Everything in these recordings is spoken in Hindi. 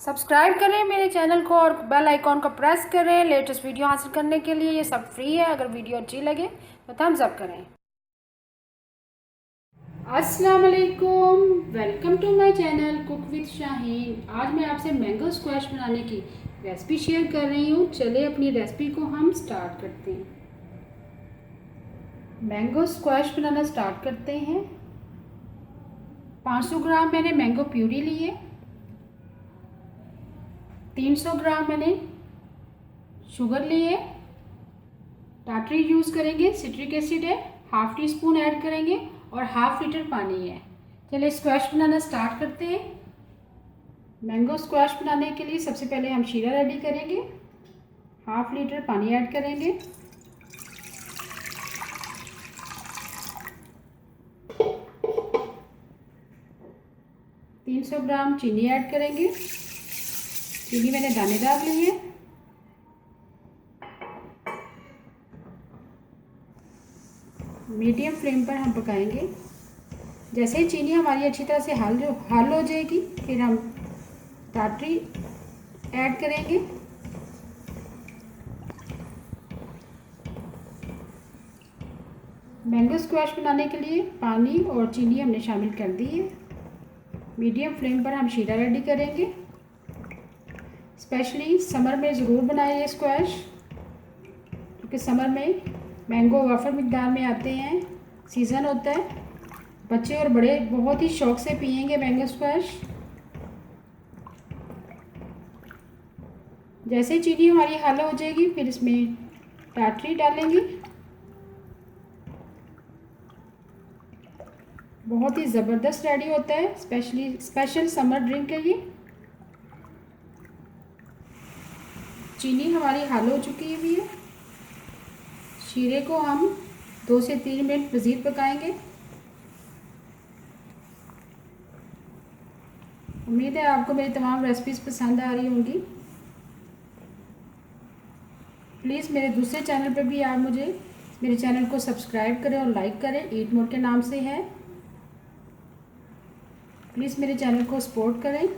सब्सक्राइब करें मेरे चैनल को और बेल आइकॉन को प्रेस करें लेटेस्ट वीडियो हासिल करने के लिए। ये सब फ्री है। अगर वीडियो अच्छी लगे तो थम्स अप करें। अस्सलाम वालेकुम, welcome to my channel cook with Shaheen. आज मैं आपसे मैंगो स्क्वैश बनाने की रेसिपी शेयर कर रही हूँ। चलिए अपनी रेसिपी को हम स्टार्ट करते हैं। मैंगो स्क्वैश बनाना स्टार्ट करते हैं। 500 ग्राम मैंने मैंगो प्यूरी ली है। 300 ग्राम मैंने शुगर ली है। टाटरी यूज़ करेंगे, सिट्रिक एसिड है, हाफ टी स्पून ऐड करेंगे और हाफ लीटर पानी है। चलिए स्क्वैश बनाना स्टार्ट करते हैं। मैंगो स्क्वैश बनाने के लिए सबसे पहले हम शीरा रेडी करेंगे। हाफ लीटर पानी ऐड करेंगे। तीन 300 ग्राम चीनी ऐड करेंगे। चीनी मैंने दानेदार ली है। मीडियम फ्लेम पर हम पकाएंगे। जैसे ही चीनी हमारी अच्छी तरह से हल हो जाएगी, फिर हम टाटरी ऐड करेंगे। मैंगो स्क्वैश बनाने के लिए पानी और चीनी हमने शामिल कर दी है। मीडियम फ्लेम पर हम शीरा रेडी करेंगे। स्पेशली समर में ज़रूर बनाएं ये स्क्वैश, क्योंकि समर में मैंगो वाफर मिकदार में आते हैं, सीज़न होता है। बच्चे और बड़े बहुत ही शौक़ से पिएंगे मैंगो स्क्वैश। जैसे ही चीनी हमारी हल हो जाएगी, फिर इसमें टाटरी डालेंगे। बहुत ही ज़बरदस्त रेडी होता है, स्पेशल समर ड्रिंक है ये। चीनी हमारी हल हो चुकी हुई है। शीरे को हम 2 से 3 मिनट मज़ीद पकाएंगे। उम्मीद है आपको मेरी तमाम रेसिपीज़ पसंद आ रही होंगी। प्लीज़ मेरे दूसरे चैनल पे भी आप मेरे चैनल को सब्सक्राइब करें और लाइक करें। ईट मोड के नाम से है। प्लीज़ मेरे चैनल को सपोर्ट करें।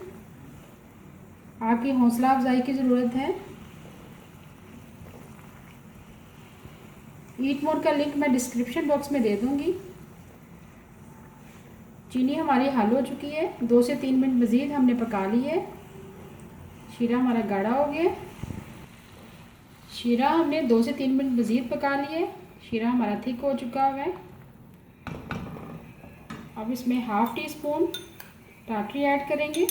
आपकी हौसला अफजाई की ज़रूरत है। ईट मोड का लिंक मैं डिस्क्रिप्शन बॉक्स में दे दूँगी। चीनी हमारी हल हो चुकी है। 2 से 3 मिनट मज़ीद हमने पका ली है। शीरा हमारा गाढ़ा हो गया। शीरा हमने 2 से 3 मिनट मज़ीद पका लिए। शीरा हमारा थिक हो चुका हुआ है। अब इसमें हाफ टी स्पून टाटरी ऐड करेंगे।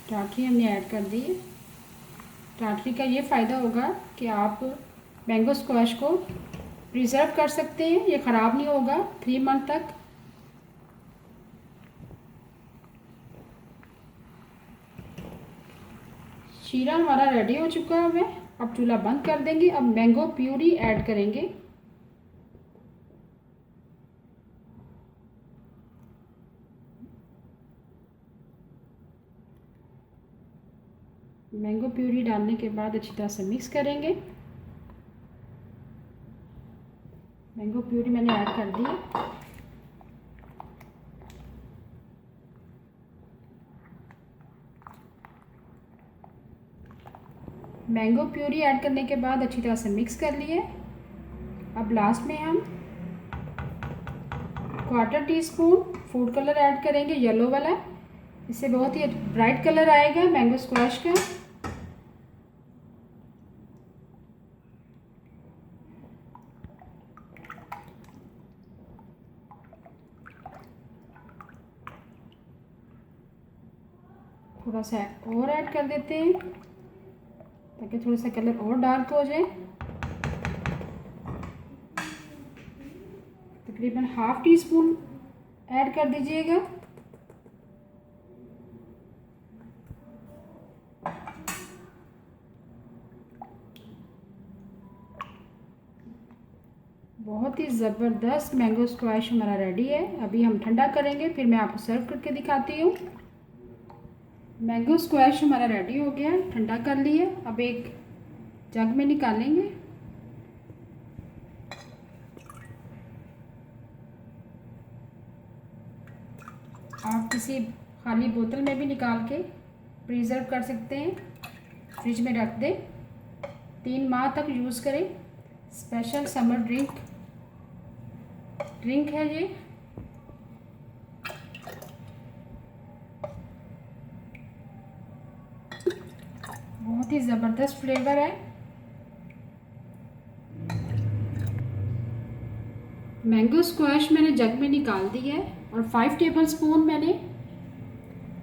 टाटरी हमने ऐड कर दी है। टाटरी का ये फ़ायदा होगा कि आप मैंगो स्क्वैश को प्रिजर्व कर सकते हैं। ये ख़राब नहीं होगा 3 मंथ तक। शीरा हमारा रेडी हो चुका है। अब चूल्हा बंद कर देंगे। अब मैंगो प्यूरी ऐड करेंगे। मैंगो प्यूरी डालने के बाद अच्छी तरह से मिक्स करेंगे। मैंगो प्यूरी मैंने ऐड कर दी। मैंगो प्यूरी ऐड करने के बाद अच्छी तरह से मिक्स कर लिए। अब लास्ट में हम 1/4 टीस्पून फूड कलर ऐड करेंगे, येलो वाला। इससे बहुत ही ब्राइट कलर आएगा मैंगो स्क्वैश का। थोड़ा सा और ऐड कर देते हैं ताकि थोड़ा सा कलर और डार्क हो जाए। तकरीबन हाफ टी स्पून ऐड कर दीजिएगा। बहुत ही ज़बरदस्त मैंगो स्क्वैश हमारा रेडी है। अभी हम ठंडा करेंगे, फिर मैं आपको सर्व करके दिखाती हूँ। मैंगो स्क्वैश हमारा रेडी हो गया, ठंडा कर लिया। अब एक जग में निकालेंगे। आप किसी खाली बोतल में भी निकाल के प्रिजर्व कर सकते हैं, फ्रिज में रख दें, 3 माह तक यूज़ करें। स्पेशल समर ड्रिंक है ये। बहुत ही ज़बरदस्त फ्लेवर है। मैंगो स्क्वैश मैंने जग में निकाल दिया है और 5 टेबलस्पून मैंने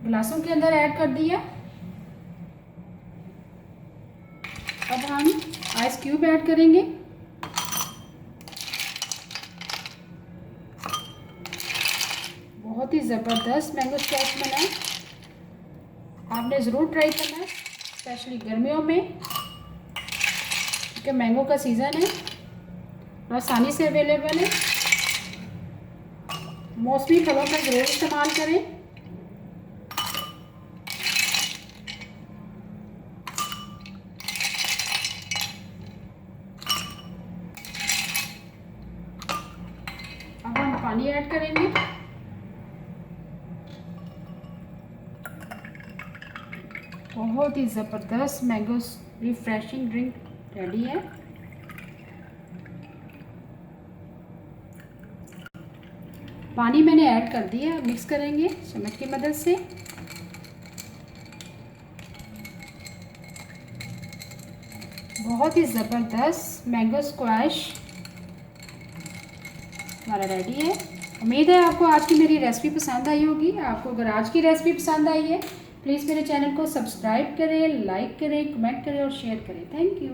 गिलासों के अंदर ऐड कर दिया। अब हम आइस क्यूब ऐड करेंगे। बहुत ही ज़बरदस्त मैंगो स्क्वैश बना है, आपने ज़रूर ट्राई करना है, स्पेशली गर्मियों में, क्योंकि मैंगो का सीज़न है और आसानी से अवेलेबल है। मौसमी फलों का ज़रूर इस्तेमाल करें। अब हम पानी ऐड करेंगे। बहुत ही ज़बरदस्त मैंगो रिफ्रेशिंग ड्रिंक रेडी है। पानी मैंने ऐड कर दिया, मिक्स करेंगे चम्मच की मदद से। बहुत ही ज़बरदस्त मैंगो स्क्वैश हमारा रेडी है। उम्मीद है आपको आज की मेरी रेसिपी पसंद आई होगी। आपको अगर आज की रेसिपी पसंद आई है, प्लीज़ मेरे चैनल को सब्सक्राइब करें, लाइक करें, कमेंट करें और शेयर करें। Thank you.